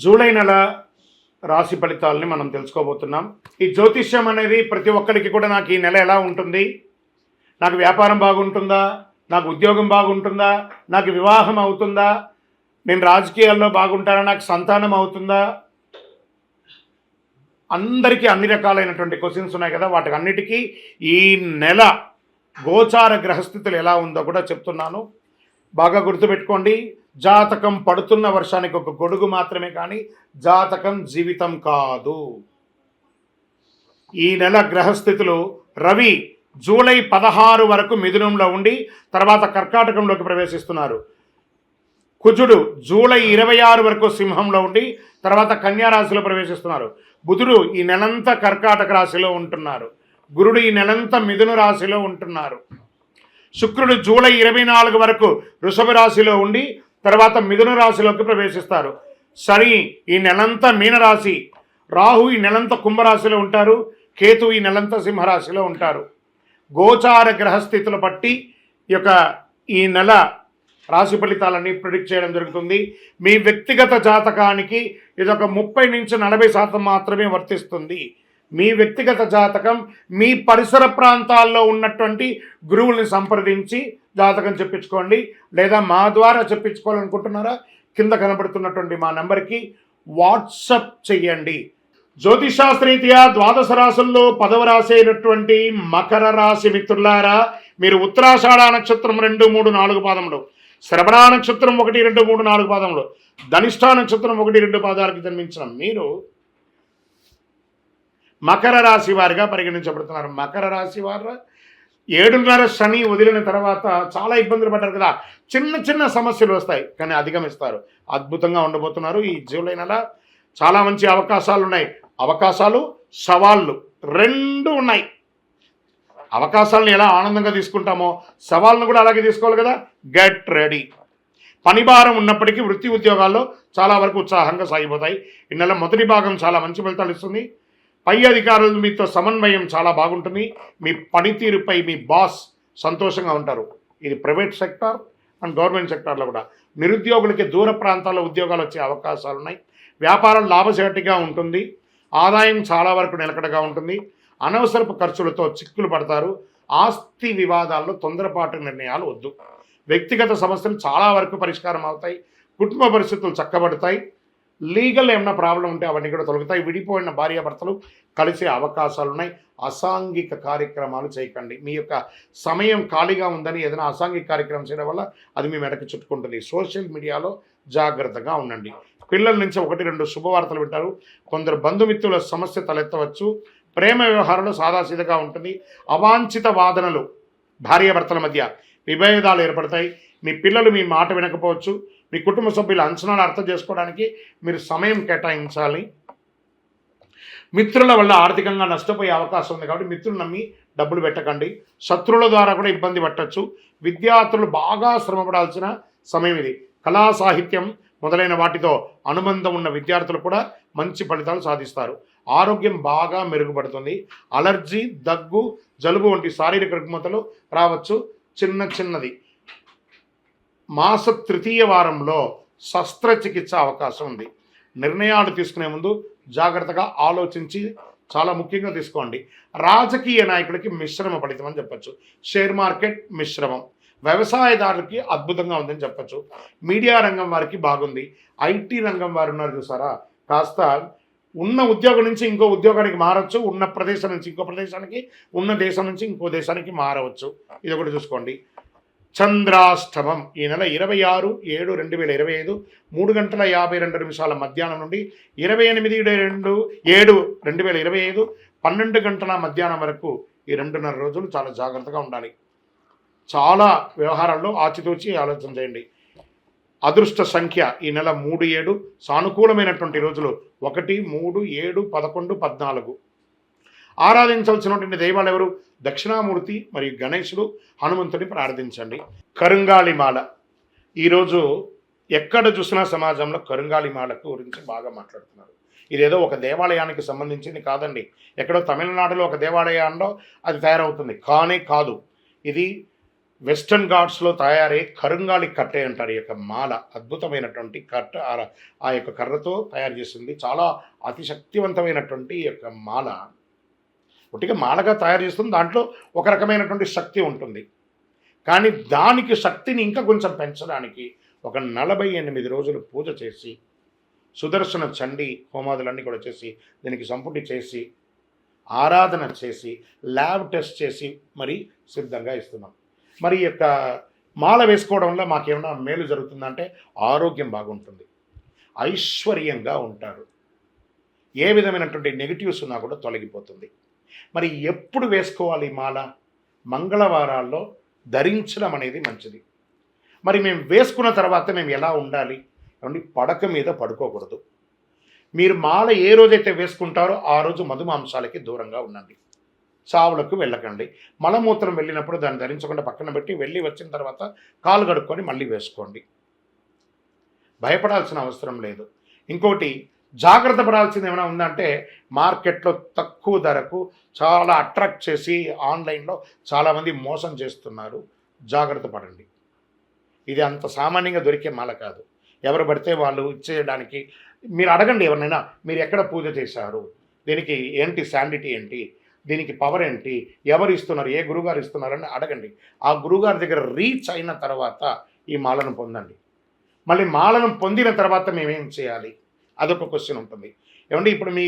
July నెల రాశి ఫలితాలని మనం తెలుసుకోబోతున్నాం. ఈ జ్యోతిష్యం అనేది ప్రతి ఒక్కరికి కూడా నాకు ఈ నెల ఎలా ఉంటుంది, నాకు వ్యాపారం బాగుంటుందా, నాకు ఉద్యోగం బాగుంటుందా, నాకు వివాహం అవుతుందా, నేను రాజకీయాల్లో బాగుంటానా, నాకు సంతానం అవుతుందా, అందరికీ అన్ని రకాలైనటువంటి క్వశ్చన్స్ ఉన్నాయి కదా. వాటికి అన్నిటికీ ఈ నెల గోచార గ్రహస్థితులు ఎలా ఉందో కూడా చెప్తున్నాను. బాగా గుర్తుపెట్టుకోండి. జాతకం పడుతున్న వర్షానికి ఒక గొడుగు మాత్రమే, కానీ జాతకం జీవితం కాదు. ఈ నెల గ్రహస్థితులు: రవి జూలై 16 వరకు మిథునంలో ఉండి తర్వాత కర్కాటకంలోకి ప్రవేశిస్తున్నారు. కుజుడు జూలై 26 వరకు సింహంలో ఉండి తర్వాత కన్యా రాశిలో ప్రవేశిస్తున్నారు. బుధుడు ఈ నెలంతా కర్కాటక రాశిలో ఉంటున్నారు. గురుడు ఈ నెలంతా మిథున రాశిలో ఉంటున్నారు. శుక్రుడు జూలై 24 వరకు వృషభ రాశిలో ఉండి తర్వాత మిథున రాశిలోకి ప్రవేశిస్తారు. శని ఈ నెలంతా మీనరాశి, రాహు ఈ నెలంతా కుంభరాశిలో ఉంటారు, కేతు ఈ నెలంతా సింహరాశిలో ఉంటారు. గోచార గ్రహస్థితులు బట్టి ఈ నెల రాశి ఫలితాలని ప్రిడిక్ట్ చేయడం జరుగుతుంది. మీ వ్యక్తిగత జాతకానికి ఇదొక 30 నుంచి 40% మాత్రమే వర్తిస్తుంది. మీ వ్యక్తిగత జాతకం మీ పరిసర ప్రాంతాల్లో ఉన్నటువంటి గురువుల్ని సంప్రదించి జాతకం చెప్పించుకోండి. లేదా మా ద్వారా చెప్పించుకోవాలనుకుంటున్నారా, కింద కనబడుతున్నటువంటి మా నెంబర్కి వాట్సప్ చెయ్యండి. జ్యోతిషాస్త్రరీత్యా ద్వాదశ రాశుల్లో 10వ రాశి అయినటువంటి మకర రాశి మిత్రులారా, మీరు ఉత్తరాషాఢ నక్షత్రం 2, 3, 4 పాదములు, శ్రవణ నక్షత్రం 1, 2, 3, 4 పాదములు, ధనిష్ఠా నక్షత్రం 1, 2 పాదాలకు జన్మించిన మీరు మకర రాశి వారిగా పరిగణించబడుతున్నారు. మకర రాశి వారు 7.5 శని వదిలిన తర్వాత చాలా ఇబ్బందులు పడ్డారు కదా. చిన్న చిన్న సమస్యలు వస్తాయి, కానీ అధిగమిస్తారు. అద్భుతంగా ఉండబోతున్నారు. ఈ జూలై నెల చాలా మంచి అవకాశాలు ఉన్నాయి. అవకాశాలు, సవాళ్ళు రెండు ఉన్నాయి. అవకాశాలను ఎలా ఆనందంగా తీసుకుంటామో సవాళ్ళను కూడా అలాగే తీసుకోవాలి కదా. Get ready. పని భారం ఉన్నప్పటికీ వృత్తి ఉద్యోగాల్లో చాలా వరకు ఉత్సాహంగా సాగిపోతాయి. ఈ నెల మొదటి భాగం చాలా మంచి ఫలితాలు ఇస్తుంది. పై అధికారులు మీతో సమన్వయం చాలా బాగుంటుంది. మీ పనితీరుపై మీ బాస్ సంతోషంగా ఉంటారు. ఇది ప్రైవేట్ సెక్టార్ అండ్ గవర్నమెంట్ సెక్టార్లో కూడా. నిరుద్యోగులకి దూర ప్రాంతాల్లో ఉద్యోగాలు వచ్చే అవకాశాలు ఉన్నాయి. వ్యాపారం లాభసాటిగా ఉంటుంది. ఆదాయం చాలా వరకు నిలకడగా ఉంటుంది. అనవసరపు ఖర్చులతో చిక్కులు పడతారు. ఆస్తి వివాదాల్లో తొందరపాటు నిర్ణయాలు వద్దు. వ్యక్తిగత సమస్యలు చాలా వరకు పరిష్కారం అవుతాయి. కుటుంబ పరిస్థితులు చక్కబడతాయి. లీగల్ ఏమైనా ప్రాబ్లం ఉంటే అవన్నీ కూడా తొలగుతాయి. విడిపోయిన భార్యాభర్తలు కలిసే అవకాశాలు ఉన్నాయి. అసాంఘిక కార్యక్రమాలు చేయకండి. మీ యొక్క సమయం ఖాళీగా ఉందని ఏదైనా అసాంఘిక కార్యక్రమం చేయడం వల్ల అది మీ మెడకు చుట్టుకుంటుంది. సోషల్ మీడియాలో జాగ్రత్తగా ఉండండి. పిల్లల నుంచి 1-2 శుభవార్తలు వింటారు. కొందరు బంధుమిత్రుల సమస్య తలెత్తవచ్చు. ప్రేమ వ్యవహారంలో సాదాసీదగా ఉంటుంది. అవాంఛిత వాదనలు, భార్యాభర్తల మధ్య విభేదాలు ఏర్పడతాయి. మీ పిల్లలు మీ మాట వినకపోవచ్చు. మీ కుటుంబ సభ్యుల అంచనాలు అర్థం చేసుకోవడానికి మీరు సమయం కేటాయించాలి. మిత్రుల వల్ల ఆర్థికంగా నష్టపోయే అవకాశం ఉంది కాబట్టి మిత్రులు నమ్మి డబ్బులు పెట్టకండి. శత్రువుల ద్వారా కూడా ఇబ్బంది పట్టచ్చు. విద్యార్థులు బాగా శ్రమపడాల్సిన సమయం ఇది. కళా సాహిత్యం మొదలైన వాటితో అనుబంధం ఉన్న విద్యార్థులు కూడా మంచి ఫలితాలు సాధిస్తారు. ఆరోగ్యం బాగా మెరుగుపడుతుంది. అలర్జీ, దగ్గు, జలుబు వంటి శారీరక రుగ్మతలు రావచ్చు. చిన్నది. మాస 3వ వారంలో శస్త్రచికిత్స అవకాశం ఉంది. నిర్ణయాలు తీసుకునే ముందు జాగ్రత్తగా ఆలోచించి చాలా ముఖ్యంగా తీసుకోండి. రాజకీయ నాయకులకి మిశ్రమ ఫలితం అని చెప్పచ్చు. షేర్ మార్కెట్ మిశ్రమం. వ్యవసాయదారులకి అద్భుతంగా ఉందని చెప్పచ్చు. మీడియా రంగం వారికి బాగుంది. ఐటీ రంగం వారు ఉన్నారు చూసారా, కాస్త ఉన్న ఉద్యోగం నుంచి ఇంకో ఉద్యోగానికి మారవచ్చు. ఉన్న ప్రదేశం నుంచి ఇంకో ప్రదేశానికి, ఉన్న దేశం నుంచి ఇంకో దేశానికి మారవచ్చు. ఇది ఒకటి చూసుకోండి. చంద్రాష్టమం ఈ నెల 26/7/2025 3:52 మధ్యాహ్నం నుండి 28/7/2025 12 గంటల మధ్యాహ్నం వరకు ఈ 2.5 రోజులు చాలా జాగ్రత్తగా ఉండాలి. చాలా వ్యవహారాల్లో ఆచితూచి ఆలోచన చేయండి. అదృష్ట సంఖ్య ఈ నెల 3, 7. సానుకూలమైనటువంటి రోజులు 1, 3, 7, 11, 14. ఆరాధించవలసినటువంటి దైవాలు ఎవరు? దక్షిణామూర్తి మరియు గణేశుడు, హనుమంతుని ప్రార్థించండి. కరుంగాళిమాల ఈరోజు ఎక్కడ చూసినా సమాజంలో కరుంగాళిమాల గురించి బాగా మాట్లాడుతున్నారు. ఇదేదో ఒక దేవాలయానికి సంబంధించింది కాదండి. ఎక్కడో తమిళనాడులో ఒక దేవాలయంలో అది తయారవుతుంది కానే కాదు. ఇది వెస్టర్న్ ఘాట్స్లో తయారయ్యే కరుంగాలి కట్టె అంటారు ఈ యొక్క మాల. అద్భుతమైనటువంటి కట్ట ఆ యొక్క కర్రతో తయారు చేసింది. చాలా అతి శక్తివంతమైనటువంటి ఈ యొక్క మాల. ఒట్టిగా మాలగా తయారు చేస్తుంది, దాంట్లో ఒక రకమైనటువంటి శక్తి ఉంటుంది. కానీ దానికి శక్తిని ఇంకా కొంచెం పెంచడానికి ఒక 48 రోజులు పూజ చేసి, సుదర్శన చండీ హోమాదులన్నీ కూడా చేసి, దీనికి సంపుటి చేసి, ఆరాధన చేసి, ల్యాబ్ టెస్ట్ చేసి మరి సిద్ధంగా ఇస్తున్నాం. మరి ఈ యొక్క మాల వేసుకోవడం వల్ల మాకేమైనా మేలు జరుగుతుందంటే ఆరోగ్యం బాగుంటుంది, ఐశ్వర్యంగా ఉంటారు, ఏ విధమైనటువంటి నెగిటివ్స్ ఉన్నా కూడా తొలగిపోతుంది. మరి ఎప్పుడు వేసుకోవాలి మాల? మంగళవారాల్లో ధరించడం అనేది మంచిది. మరి మేము వేసుకున్న తర్వాత మేము ఎలా ఉండాలి అంటే, పడక మీద పడుకోకూడదు. మీరు మాల ఏ రోజైతే వేసుకుంటారో ఆ రోజు మధుమాంసాలకి దూరంగా ఉండండి, చావులకు వెళ్ళకండి. మలమూత్రం వెళ్ళినప్పుడు దాన్ని ధరించకుండా పక్కన పెట్టి వెళ్ళి వచ్చిన తర్వాత కాలు కడుక్కొని మళ్ళీ వేసుకోండి. భయపడాల్సిన అవసరం లేదు. ఇంకోటి జాగ్రత్త పడాల్సింది ఏమైనా ఉందంటే, మార్కెట్లో తక్కువ ధరకు చాలా అట్రాక్ట్ చేసి ఆన్లైన్లో చాలామంది మోసం చేస్తున్నారు. జాగ్రత్త పడండి. ఇది అంత సామాన్యంగా దొరికే మాల కాదు. ఎవరు పడితే వాళ్ళు ఇచ్చేయడానికి. మీరు అడగండి ఎవరినైనా, మీరు ఎక్కడ పూజ చేశారు, దీనికి ఏంటి శాండిటీ ఏంటి, దీనికి పవర్ ఏంటి, ఎవరు ఇస్తున్నారు, ఏ గురుగారు ఇస్తున్నారని అడగండి. ఆ గురుగారి దగ్గర రీచ్ అయిన తర్వాత ఈ మాలను పొందండి. మళ్ళీ మాలను పొందిన తర్వాత మేమేం చేయాలి, అదొక క్వశ్చన్ ఉంటుంది. ఏమంటే ఇప్పుడు మీ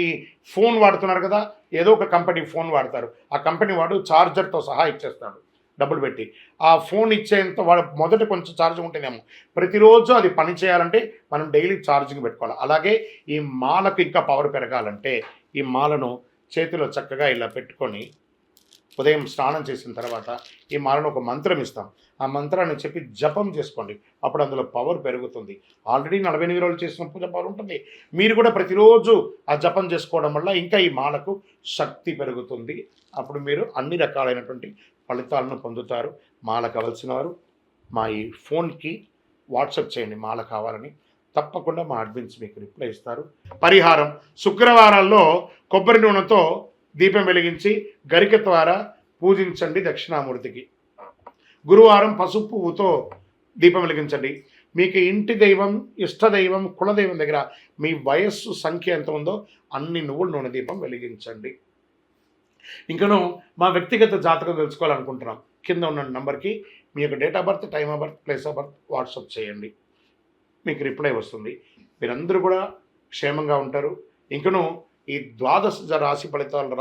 ఫోన్ వాడుతున్నారు కదా, ఏదో ఒక కంపెనీ ఫోన్ వాడతారు, ఆ కంపెనీ వాడు ఛార్జర్తో సహా ఇచ్చేస్తాడు డబ్బులు పెట్టి. ఆ ఫోన్ ఇచ్చేంత వాడు మొదట కొంచెం ఛార్జింగ్ ఉంటేనేమో, ప్రతిరోజు అది పని చేయాలంటే మనం డైలీ ఛార్జింగ్ పెట్టుకోవాలి. అలాగే ఈ మాలకు ఇంకా పవర్ పెరగాలంటే ఈ మాలను చేతిలో చక్కగా ఇలా పెట్టుకొని ఉదయం స్నానం చేసిన తర్వాత ఈ మాలను ఒక మంత్రం ఇస్తాం, ఆ మంత్రాన్ని చెప్పి జపం చేసుకోండి. అప్పుడు అందులో పవర్ పెరుగుతుంది. ఆల్రెడీ 48 రోజులు చేసిన పూజ పవర్ ఉంటుంది. మీరు కూడా ప్రతిరోజు ఆ జపం చేసుకోవడం వల్ల ఇంకా ఈ మాలకు శక్తి పెరుగుతుంది. అప్పుడు మీరు అన్ని రకాలైనటువంటి ఫలితాలను పొందుతారు. మాల కావాల్సిన వారు మా ఈ ఫోన్కి వాట్సాప్ చేయండి మాల కావాలని. తప్పకుండా మా అడ్మిన్స్ మీకు రిప్లై ఇస్తారు. పరిహారం: శుక్రవారాల్లో కొబ్బరి నూనెతో దీపం వెలిగించి గరిక ద్వారా పూజించండి దక్షిణామూర్తికి. గురువారం పసుపు పువ్వుతో దీపం వెలిగించండి. మీకు ఇంటి దైవం, ఇష్టదైవం, కులదైవం దగ్గర మీ వయస్సు సంఖ్య ఎంత ఉందో అన్ని నువ్వుల నూనె దీపం వెలిగించండి. ఇంకను మా వ్యక్తిగత జాతకం తెలుసుకోవాలనుకుంటున్నాం, కింద ఉన్న నంబర్కి మీ యొక్క date of birth, time of birth, place of birth WhatsApp చేయండి, మీకు రిప్లై వస్తుంది. మీరందరూ కూడా క్షేమంగా ఉంటారు. ఇంకను ఈ ద్వాదశ రాశి ఫలితాలు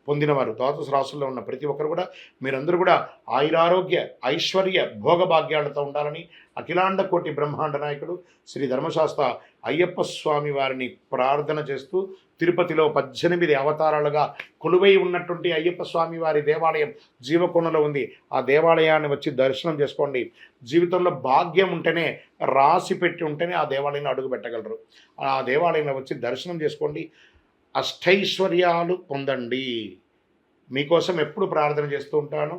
పొందినవారు, ద్వాదశ రాశుల్లో ఉన్న ప్రతి ఒక్కరు కూడా మీరందరూ కూడా ఆయురారోగ్య, ఐశ్వర్య, భోగభాగ్యాలతో ఉండాలని అఖిలాండ కోటి బ్రహ్మాండ నాయకుడు శ్రీ ధర్మశాస్త్ర అయ్యప్ప స్వామి వారిని ప్రార్థన చేస్తూ, తిరుపతిలో 18 అవతారాలుగా కొలువై ఉన్నటువంటి అయ్యప్ప స్వామి వారి దేవాలయం జీవకొండలో ఉంది. ఆ దేవాలయాన్ని వచ్చి దర్శనం చేసుకోండి. జీవితంలో భాగ్యం ఉంటేనే, రాసి పెట్టి ఉంటేనే ఆ దేవాలయంలో అడుగు పెట్టగలరు. ఆ దేవాలయంలో వచ్చి దర్శనం చేసుకోండి, అష్టైశ్వర్యాలు పొందండి. మీకోసం ఎప్పుడు ప్రార్థన చేస్తూ ఉంటాను.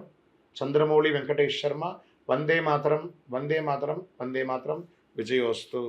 చంద్రమౌళి వెంకటేష్ శర్మ. వందే మాతరం, వందే మాతరం, వందే మాతరం. విజయోస్తు.